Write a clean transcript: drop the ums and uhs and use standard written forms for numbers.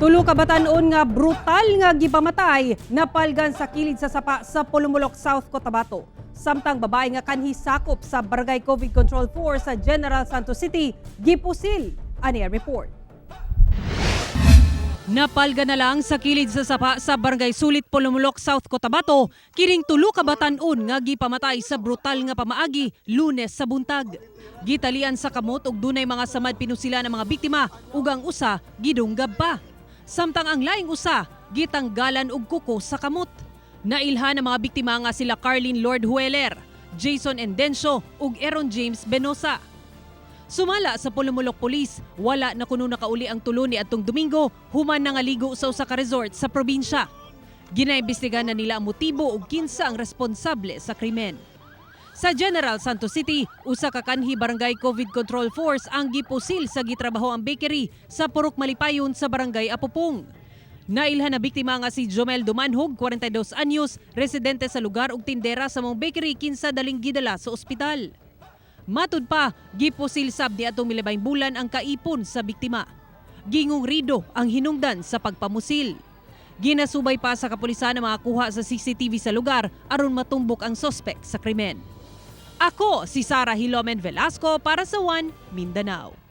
Tulo ka batan-on nga brutal nga gipamatay napalgan sa kilid sa sapa sa Polomolok, South Cotabato. Samtang babae nga kanhi sakop sa Barangay COVID Control Force sa General Santos City, gipusil. Ani ang report. Napalgan na lang sa kilid sa sapa sa Barangay Sulit, Polomolok, South Cotabato, kiring tulo ka batan-on nga gipamatay sa brutal nga pamaagi Lunes sa buntag. Gitalian sa kamot ug dunay mga samad pinusila ng mga biktima ug ang usa gidunggab pa. Samtang ang laing usa gitanggalan og kuko sa kamot. Nailhan ang mga biktima nga sila Carlin Lord Hueler, Jason Endencio ug Aaron James Benosa. Sumala sa Polomolok Police, wala na kuno nakauli ang tulo ni adtong Domingo human nangaligo sa usa ka resort sa probinsya. Ginaimbestigahan na nila ang motibo ug kinsa ang responsable sa krimen. Sa General Santos City, usa ka kanhi Barangay COVID Control Force ang gipusil sa gitrabaho ang bakery sa Purok Malipayon sa Barangay Apupong. Nailhan na biktima nga si Jomel Dumanhog, 42 anyos, residente sa lugar ug tindera sa mong bakery kinsa daling gidala sa ospital. Matud pa, gipusil sab niadtong milabay bulan ang kaipon sa biktima. Gingong rido ang hinungdan sa pagpamusil. Ginasubay pa sa kapulisan na makakuha sa CCTV sa lugar aron matumbok ang sospek sa krimen. Ako si Sarahhilomen-Velasco para sa One Mindanao.